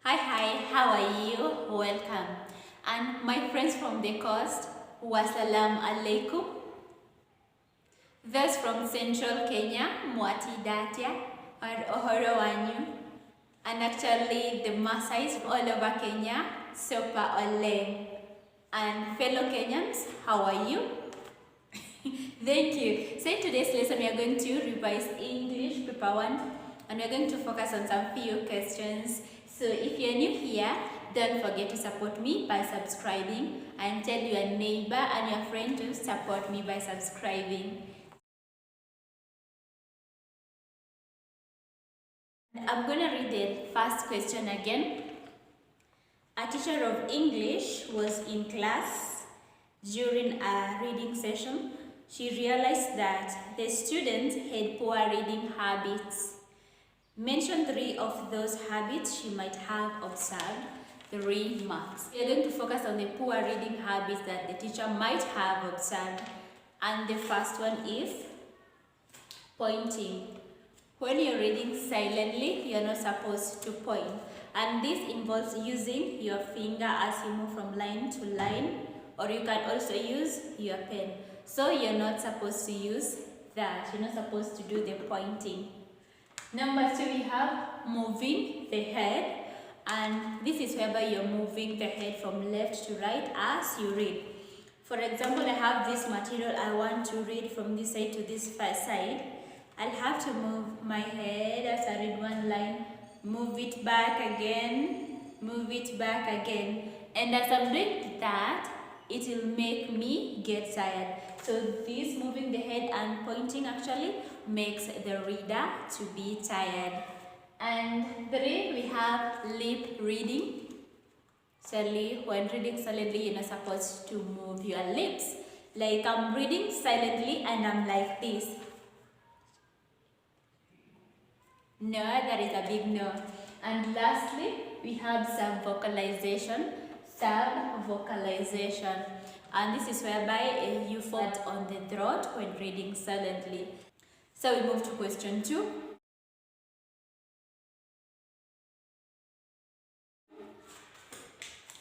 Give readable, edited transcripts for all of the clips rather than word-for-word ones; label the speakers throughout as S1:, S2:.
S1: Hi, how are you? Welcome. And my friends from the coast, Wassalam alaikum. Those from central Kenya, Mwati Datia, or Ohoro Wanyu. And actually the Maasais all over Kenya, Sopa Ole. And fellow Kenyans, how are you? Thank you. So in today's lesson, we are going to revise English Paper 1 and we are going to focus on some few questions. So if you're new here, don't forget to support me by subscribing and tell your neighbor and your friend to support me by subscribing. I'm going to read the first question again. A teacher of English was in class during a reading session. She realized that the students had poor reading habits. Mention 3 of those habits she might have observed. 3 marks. We are going to focus on the poor reading habits that the teacher might have observed. And the first one is pointing. When you're reading silently, you're not supposed to point. And this involves using your finger as you move from line to line, or you can also use your pen. So you're not supposed to use that. You're not supposed to do the pointing. Number 2, we have moving the head, and this is whereby you're moving the head from left to right as you read. For example, I have this material, I want to read from this side to this first side. I'll have to move my head as I read one line, move it back again, move it back again. And as I'm doing that, it will make me get tired. So this moving the head and pointing actually makes the reader to be tired. And 3, we have lip reading. Sadly, when reading silently, you're not supposed to move your lips. Like I'm reading silently and I'm like this. No, that is a big no. And lastly, we have sub-vocalization. Sub-vocalization. And this is whereby you fall on the throat when reading silently. So we move to question 2.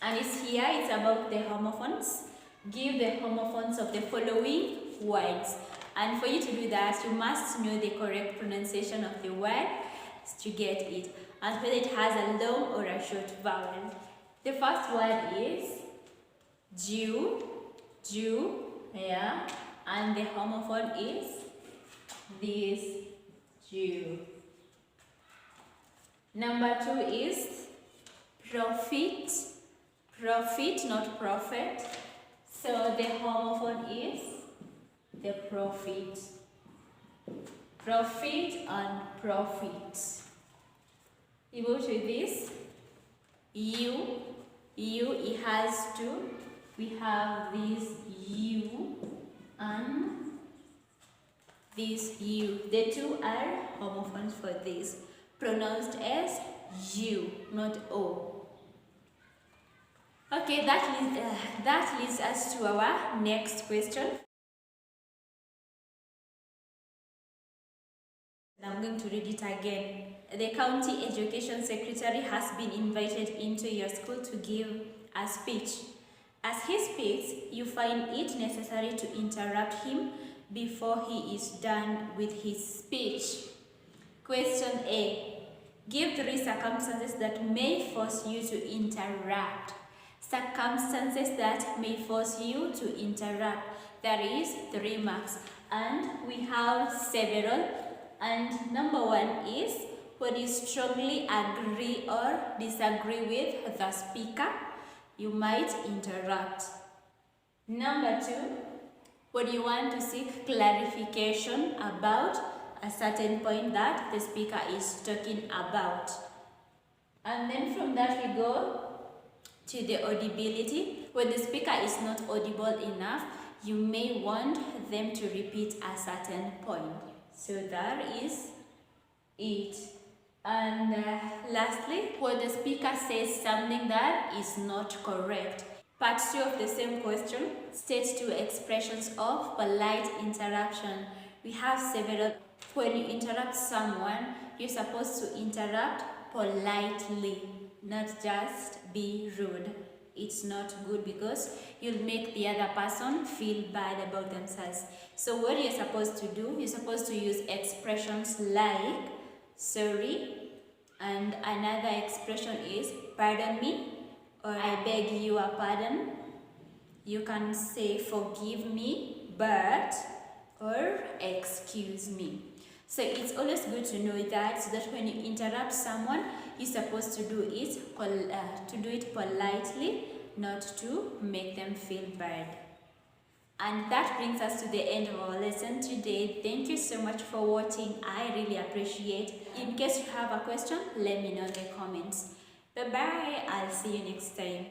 S1: And it's about the homophones. Give the homophones of the following words. And for you to do that, you must know the correct pronunciation of the word to get it. And whether it has a long or a short vowel. The first word is Jew, yeah. And the homophone is this Jew. Number 2 is profit, not prophet. So the homophone is the profit. Profit and profit. You go to this. You, it has 2. We have this you and this you. The 2 are homophones for this. Pronounced as you, not o. Okay, that leads us to our next question. I'm going to read it again. The county education secretary has been invited into your school to give a speech. As he speaks, you find it necessary to interrupt him before he is done with his speech. Question A. Give 3 circumstances that may force you to interrupt. Circumstances that may force you to interrupt. That is 3 marks. And we have several. And number 1 is when you strongly agree or disagree with the speaker, you might interrupt. Number 2, when you want to seek clarification about a certain point that the speaker is talking about. And then from that we go to the audibility. When the speaker is not audible enough, you may want them to repeat a certain point. So that is it. And lastly, when the speaker says something that is not correct. Part 2 of the same question states 2 expressions of polite interruption. We have several. When you interrupt someone, you're supposed to interrupt politely. not just be rude. It's not good because you'll make the other person feel bad about themselves. So what you're supposed to do, you're supposed to use expressions like sorry, and another expression is pardon me, or I beg you a pardon. You can say forgive me, but, or excuse me. So it's always good to know that, so that when you interrupt someone, you're supposed to do it politely, not to make them feel bad. And that brings us to the end of our lesson today. Thank you so much for watching. I really appreciate it. In case you have a question, let me know in the comments. Bye bye. I'll see you next time.